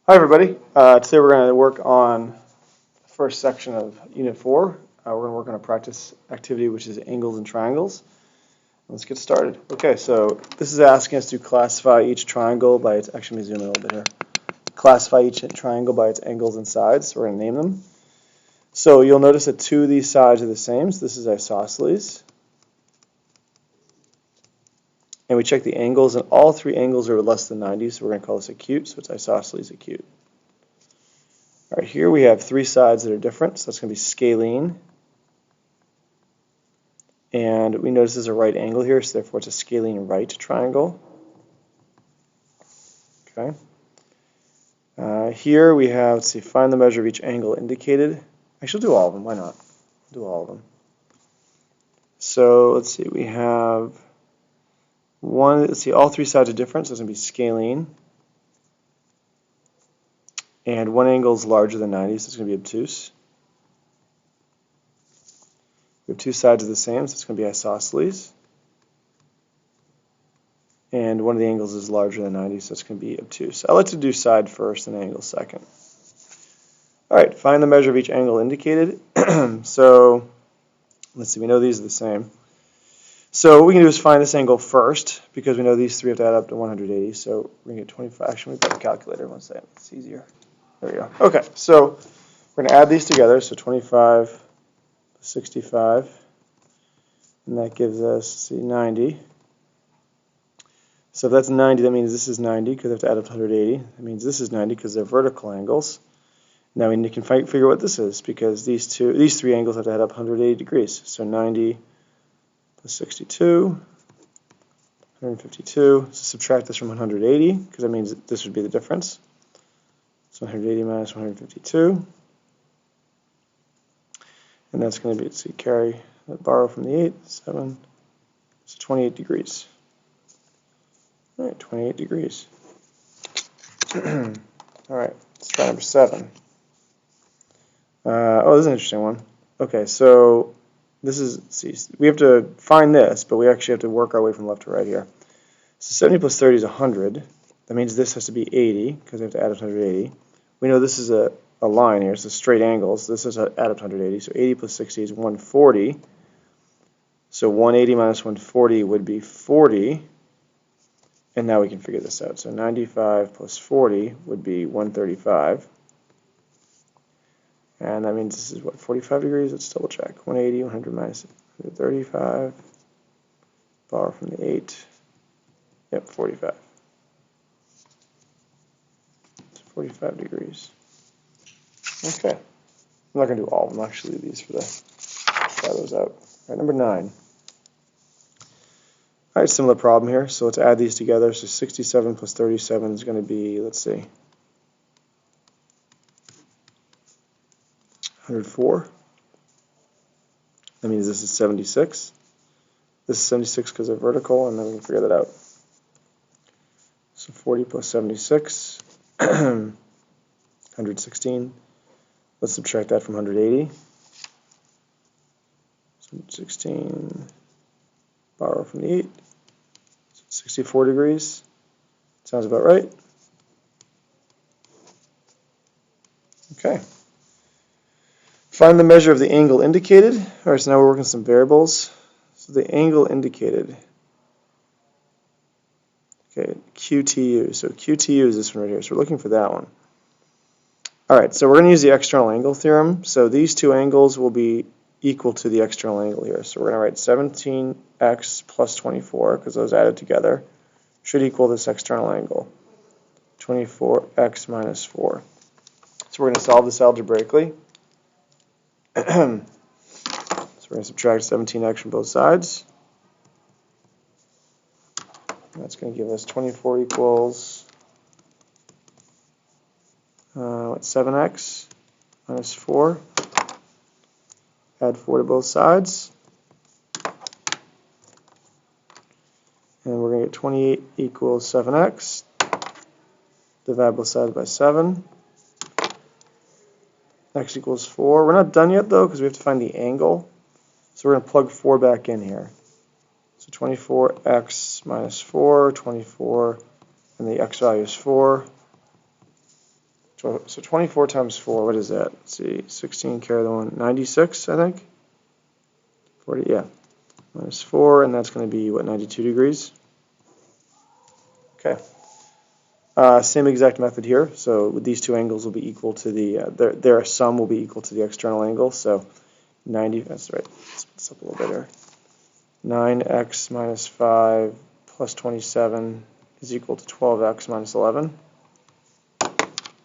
Hi everybody. Today we're going to work on the first section of Unit 4. We're going to work on a practice activity which is angles and triangles. Let's get started. Okay, so this is asking us to classify each triangle by its, actually let me zoom in a little bit here. Classify each triangle by its angles and sides, so we're going to name them. So you'll notice that two of these sides are the same, so this is isosceles. And we check the angles, and all three angles are less than 90, so we're going to call this acute, so it's isosceles acute. All right, here we have three sides that are different, so that's going to be scalene. And we notice there's a right angle here, so therefore it's a scalene right triangle. Okay. Here we have, let's see, find the measure of each angle indicated. Actually, do all of them. Why not? Do all of them. So let's see, we have one, let's see, all three sides are different, so it's going to be scalene. And one angle is larger than 90, so it's going to be obtuse. We have two sides are the same, so it's going to be isosceles. And one of the angles is larger than 90, so it's going to be obtuse. I like to do side first and angle second. All right, find the measure of each angle indicated. So let's see, we know these are the same. So what we can do is find this angle first, because we know these three have to add up to 180. So we're going to get 25. Actually, we've got a calculator. One second. It's easier. There we go. Okay, so we're going to add these together. So 25 plus 65, and that gives us, let's see, 90. So if that's 90, that means this is 90 because they have to add up to 180. That means this is 90 because they're vertical angles. Now we can figure what this is because these three angles have to add up 180 degrees. So 90 plus 62, 152. So subtract this from 180 because that means this would be the difference. So 180 minus 152. And that's going to be, let's see, borrow from the 8, 7, so 28 degrees. All right, 28 degrees. All right, let's try number 7. Oh, this is an interesting one. Okay, so this is, see, we have to find this, but we actually have to work our way from left to right here. So 70 plus 30 is 100. That means this has to be 80 because we have to add up to 180. We know this is a line here, so straight angles. This is add up to 180, so 80 plus 60 is 140. So 180 minus 140 would be 40. And now we can figure this out. So 95 plus 40 would be 135. And that means this is what, 45 degrees? Let's double check. 180, 100 minus 135. Borrow from the 8. Yep, 45. It's 45 degrees. Okay. I'm not going to do all of them. I'll actually leave these for try those out. All right, number 9. All right, similar problem here. So let's add these together. So 67 plus 37 is going to be, let's see, 104. That means this is 76. This is 76 because they're vertical, and then we can figure that out. So 40 plus 76, 116. Let's subtract that from 180. So 16, borrow from the 8. 64 degrees. Sounds about right. Okay. Find the measure of the angle indicated. All right, so now we're working some variables. So the angle indicated. Okay, QTU. So QTU is this one right here. So we're looking for that one. All right, so we're going to use the external angle theorem. So these two angles will be equal to the external angle here. So we're going to write 17x plus 24, because those added together should equal this external angle, 24x minus 4. So we're going to solve this algebraically. So we're going to subtract 17x from both sides. And that's going to give us 24 equals 7x minus 4. Add 4 to both sides. And we're going to get 28 equals 7x. Divide both sides by 7. X equals 4. We're not done yet, though, because we have to find the angle. So we're going to plug 4 back in here. So 24x minus 4, 24, and the x value is 4. So 24 times 4, what is that? Let's see, 16 carry the 1, 96, I think? 40, yeah. Minus 4, and that's going to be, what, 92 degrees? Okay. Same exact method here. So these two angles will be equal to the, their sum will be equal to the external angle. So 90, that's right. Let's put this up a little bit here. 9x minus 5 plus 27 is equal to 12x minus 11.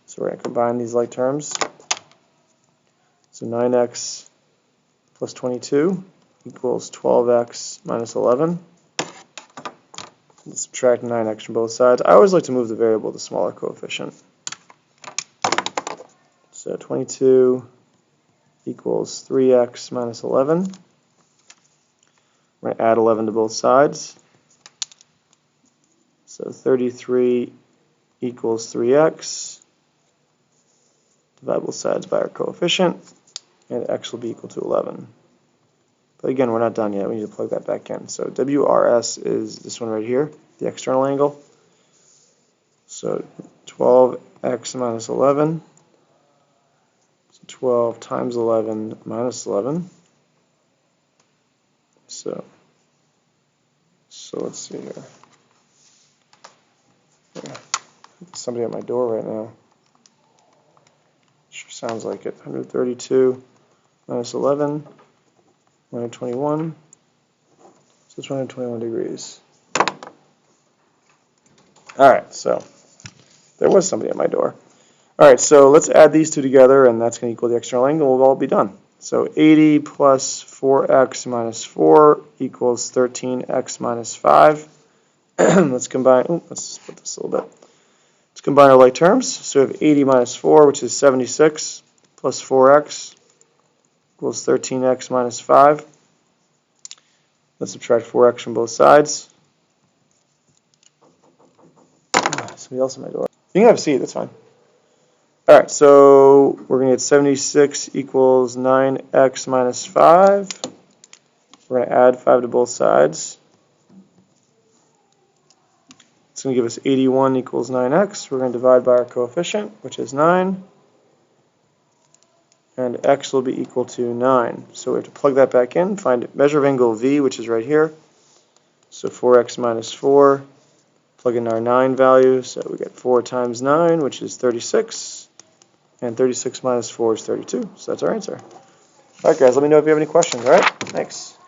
So we're going to combine these like terms. So 9x plus 22 equals 12x minus 11. Let's subtract 9x from both sides. I always like to move the variable to the smaller coefficient. So 22 equals 3x minus 11. We're going to add 11 to both sides. So 33 equals 3x. Divide both sides by our coefficient, and x will be equal to 11. But again, we're not done yet. We need to plug that back in. So WRS is this one right here, the external angle. So 12x minus 11. So 12 times 11 minus 11. So let's see here. Somebody at my door right now. Sure sounds like it. 132 minus 11, 121. So it's 121 degrees. All right, so there was somebody at my door. All right, so let's add these two together, and that's going to equal the external angle. We'll all be done. So 80 plus 4x minus 4 equals 13x minus 5. Let's combine. Let's split this a little bit. Let's combine our like terms. So we have 80 minus 4, which is 76, plus 4x equals 13x minus 5. Let's subtract 4x from both sides. Somebody else at my door. You can have a seat, that's fine. All right, so we're going to get 76 equals 9x minus 5. We're going to add 5 to both sides. It's going to give us 81 equals 9x. We're going to divide by our coefficient, which is 9. And x will be equal to 9. So we have to plug that back in, find measure of angle V, which is right here. So 4x minus 4. Plug in our 9 value, so we get 4 times 9, which is 36. And 36 minus 4 is 32. So that's our answer. All right, guys, let me know if you have any questions, all right? Thanks.